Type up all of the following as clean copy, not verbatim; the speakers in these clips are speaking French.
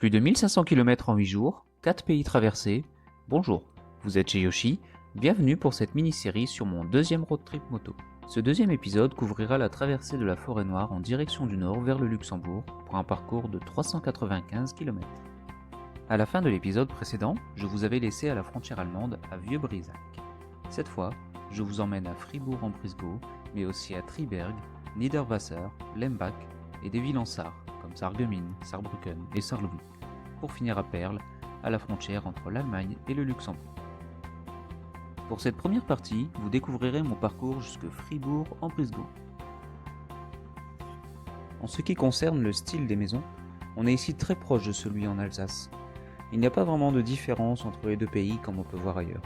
Plus de 1500 km en 8 jours, 4 pays traversés. Bonjour, vous êtes chez Yoshi, bienvenue pour cette mini-série sur mon deuxième road trip moto. Ce deuxième épisode couvrira la traversée de la Forêt Noire en direction du nord vers le Luxembourg pour un parcours de 395 km. À la fin de l'épisode précédent, je vous avais laissé à la frontière allemande à Vieux-Brisac. Cette fois, je vous emmène à Fribourg-en-Brisgau, mais aussi à Triberg, Niederwasser, Lembach et des villes en Sarre, comme Sarreguemines, Saarbrücken et Sarrelouis, pour finir à Perles, à la frontière entre l'Allemagne et le Luxembourg. Pour cette première partie, vous découvrirez mon parcours jusque Fribourg-en-Brisgau. En ce qui concerne le style des maisons, on est ici très proche de celui en Alsace. Il n'y a pas vraiment de différence entre les deux pays comme on peut voir ailleurs.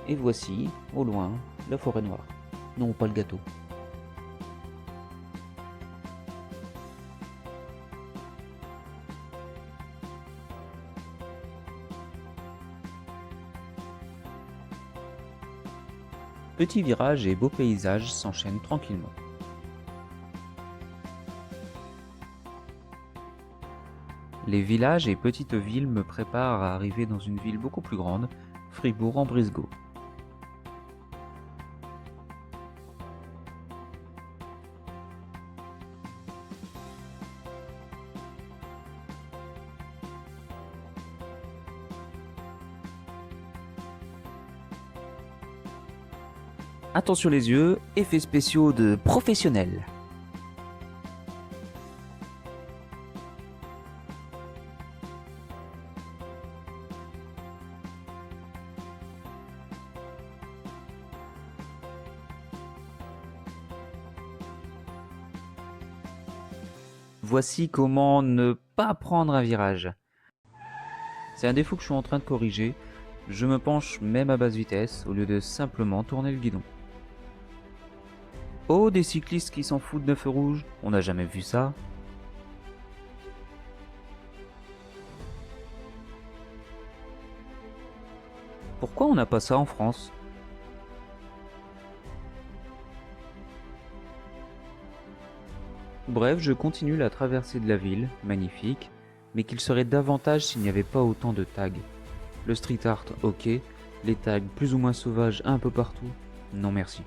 Et voici, au loin, la Forêt Noire. Non, pas le gâteau. Petits virages et beaux paysages s'enchaînent tranquillement. Les villages et petites villes me préparent à arriver dans une ville beaucoup plus grande, Fribourg-en-Brisgau. Attention les yeux, effets spéciaux de professionnels. Voici comment ne pas prendre un virage. C'est un défaut que je suis en train de corriger. Je me penche même à basse vitesse au lieu de simplement tourner le guidon. Oh, des cyclistes qui s'en foutent d'un feu rouge, on n'a jamais vu ça. Pourquoi on n'a pas ça en France ? Bref, je continue la traversée de la ville, magnifique, mais qu'il serait davantage s'il n'y avait pas autant de tags. Le street art, ok, les tags plus ou moins sauvages un peu partout, non merci.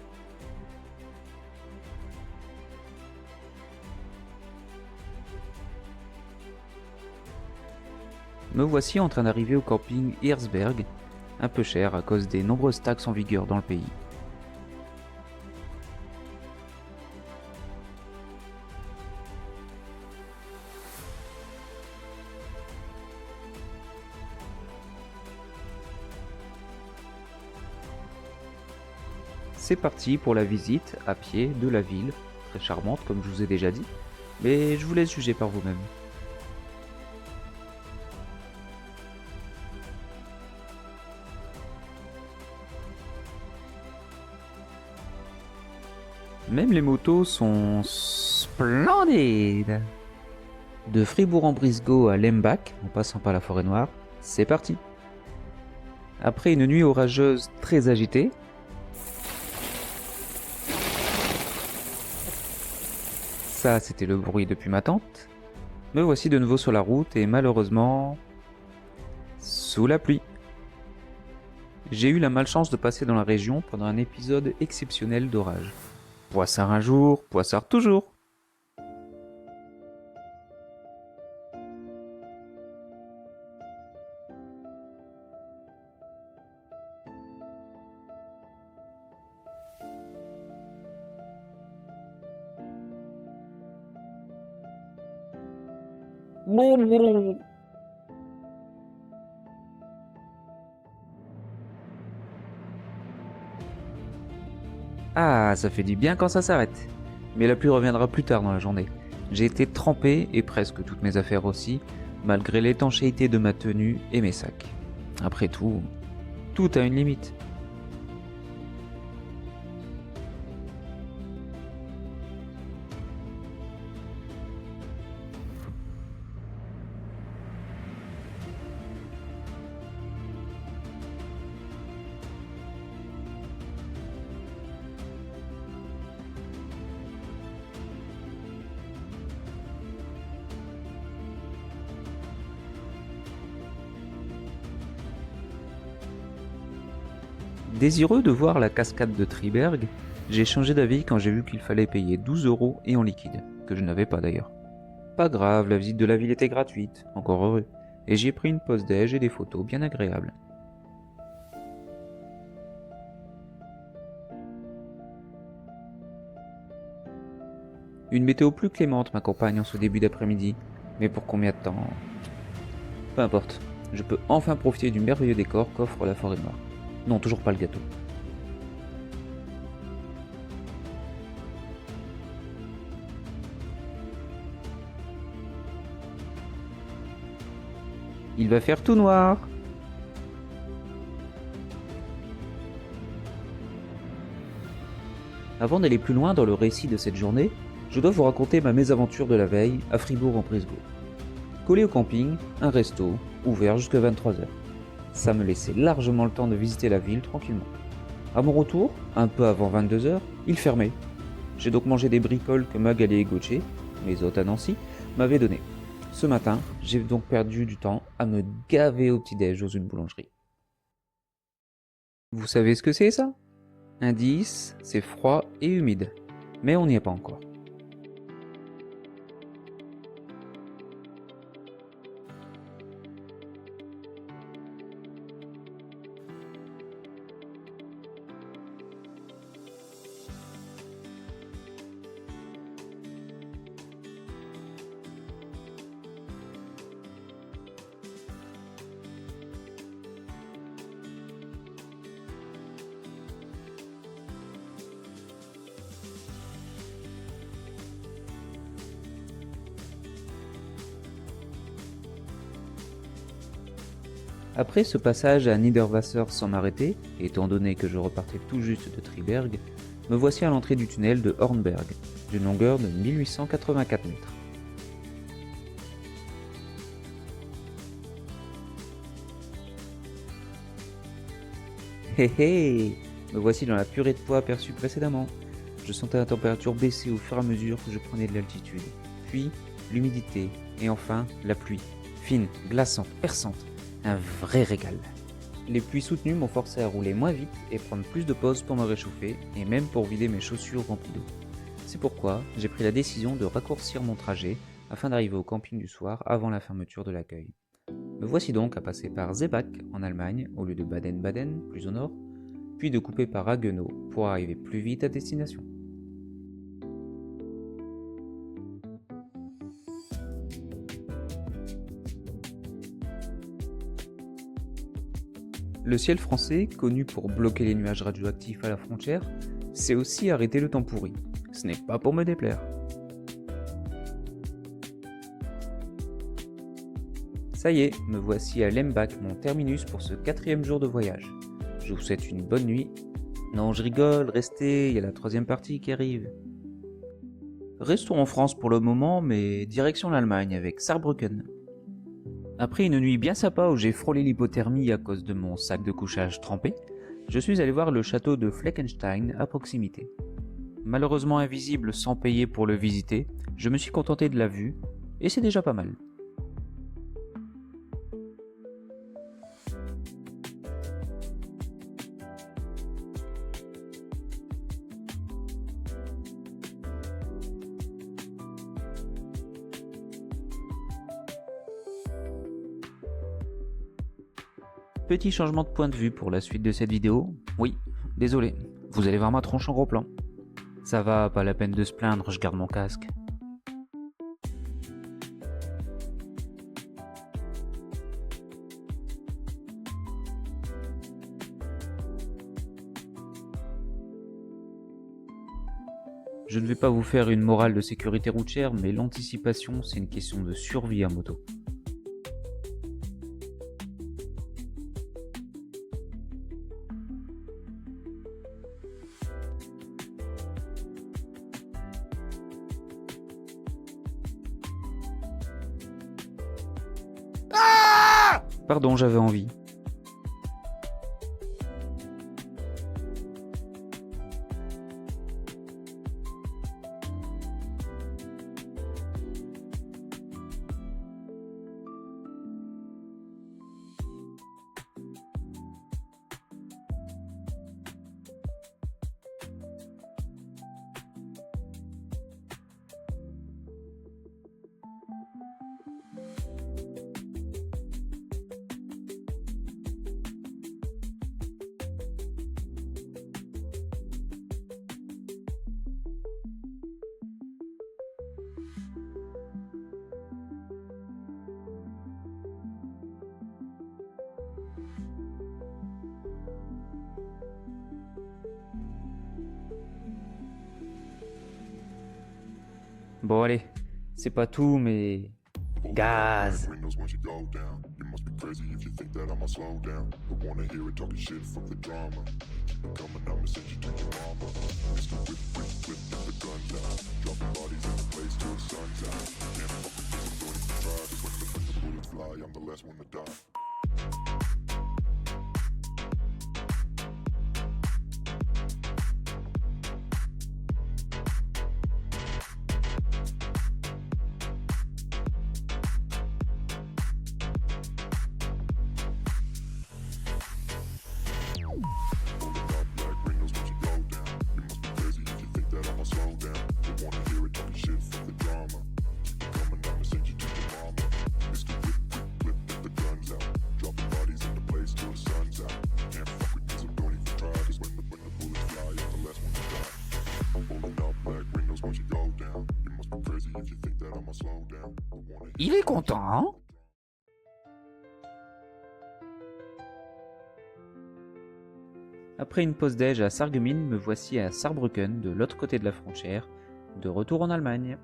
Me voici en train d'arriver au camping Herzberg, un peu cher à cause des nombreuses taxes en vigueur dans le pays. C'est parti pour la visite à pied de la ville, très charmante comme je vous ai déjà dit, mais je vous laisse juger par vous-même. Même les motos sont splendides. De Fribourg-en-Brisgau à Lembach, en passant par la Forêt Noire, c'est parti. Après une nuit orageuse très agitée, ça c'était le bruit depuis ma tente, me voici de nouveau sur la route et malheureusement sous la pluie. J'ai eu la malchance de passer dans la région pendant un épisode exceptionnel d'orage. Poissard un jour, poissard toujours. Ah, ça fait du bien quand ça s'arrête. Mais la pluie reviendra plus tard dans la journée. J'ai été trempé, et presque toutes mes affaires aussi, malgré l'étanchéité de ma tenue et mes sacs. Après tout, tout a une limite. Désireux de voir la cascade de Triberg, j'ai changé d'avis quand j'ai vu qu'il fallait payer 12 € et en liquide, que je n'avais pas d'ailleurs. Pas grave, la visite de la ville était gratuite, encore heureux, et j'y ai pris une pause déj et des photos bien agréables. Une météo plus clémente m'accompagne en ce début d'après-midi, mais pour combien de temps? Peu importe, je peux enfin profiter du merveilleux décor qu'offre la forêt noire. Non, toujours pas le gâteau. Il va faire tout noir. Avant d'aller plus loin dans le récit de cette journée, je dois vous raconter ma mésaventure de la veille à Fribourg-en-Brisgau. Collé au camping, un resto, ouvert jusqu'à 23h. Ça me laissait largement le temps de visiter la ville tranquillement. À mon retour, un peu avant 22h, il fermait. J'ai donc mangé des bricoles que Magali et Gauthier, mes hôtes à Nancy, m'avaient données. Ce matin, j'ai donc perdu du temps à me gaver au petit-déj dans une boulangerie. Vous savez ce que c'est ça? Indice, c'est froid et humide. Mais on n'y est pas encore. Après ce passage à Niederwasser sans m'arrêter, étant donné que je repartais tout juste de Triberg, me voici à l'entrée du tunnel de Hornberg, d'une longueur de 1884 mètres. Hé hé! Me voici dans la purée de poids aperçue précédemment. Je sentais la température baisser au fur et à mesure que je prenais de l'altitude. Puis, l'humidité, et enfin, la pluie. Fine, glaçante, perçante. Un vrai régal. Les pluies soutenues m'ont forcé à rouler moins vite et prendre plus de pauses pour me réchauffer, et même pour vider mes chaussures remplies d'eau. C'est pourquoi j'ai pris la décision de raccourcir mon trajet afin d'arriver au camping du soir avant la fermeture de l'accueil. Me voici donc à passer par Seebach en Allemagne au lieu de Baden-Baden, plus au nord, puis de couper par Haguenau pour arriver plus vite à destination. Le ciel français, connu pour bloquer les nuages radioactifs à la frontière, sait aussi arrêter le temps pourri. Ce n'est pas pour me déplaire. Ça y est, me voici à Lembach, mon terminus pour ce 4e jour de voyage. Je vous souhaite une bonne nuit. Non, je rigole, restez, il y a la 3e partie qui arrive. Restons en France pour le moment, mais direction l'Allemagne avec Saarbrücken. Après une nuit bien sympa où j'ai frôlé l'hypothermie à cause de mon sac de couchage trempé, je suis allé voir le château de Fleckenstein à proximité. Malheureusement invisible sans payer pour le visiter, je me suis contenté de la vue, et c'est déjà pas mal. Petit changement de point de vue pour la suite de cette vidéo. Oui, désolé, vous allez voir ma tronche en gros plan. Ça va, pas la peine de se plaindre, je garde mon casque. Je ne vais pas vous faire une morale de sécurité routière, mais l'anticipation, c'est une question de survie à moto. Pardon, j'avais envie. Bon allez, c'est pas tout, mais... Gaz! Windows once you go down. You must be crazy if you think that I'ma slow down. But wanna hear it talking shit from the drama. Keep it coming, I'ma send you to your mama. Mr. Whip, whip, whip, get the guns out. Dropping bodies in the place till the sun's out. Can't fuck with this, I'm going to try. Cause when the bullets fly, I'm the last one to die. Il est content, hein? Après une pause déj à Sarreguemines, me voici à Saarbrücken, de l'autre côté de la frontière, de retour en Allemagne.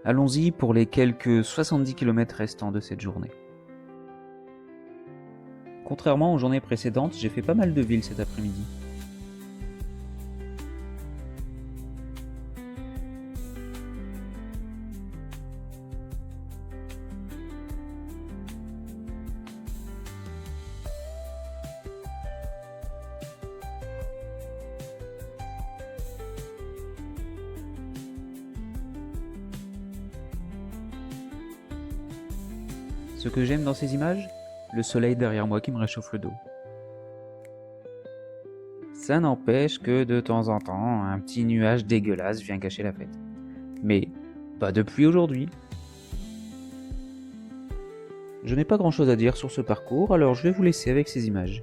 Allons-y pour les quelques 70 km restants de cette journée. Contrairement aux journées précédentes, j'ai fait pas mal de villes cet après-midi. Ce que j'aime dans ces images, le soleil derrière moi qui me réchauffe le dos. Ça n'empêche que de temps en temps, un petit nuage dégueulasse vient gâcher la fête. Mais pas de pluie aujourd'hui. Je n'ai pas grand chose à dire sur ce parcours, alors je vais vous laisser avec ces images.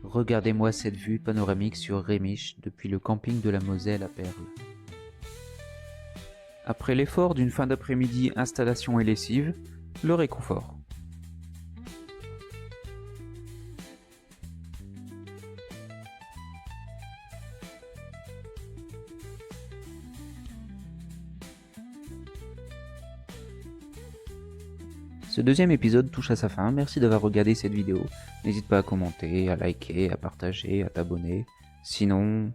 Regardez-moi cette vue panoramique sur Rémiche depuis le camping de la Moselle à Perles. Après l'effort d'une fin d'après-midi installation et lessive, le réconfort. Ce deuxième épisode touche à sa fin, merci d'avoir regardé cette vidéo. N'hésite pas à commenter, à liker, à partager, à t'abonner. Sinon,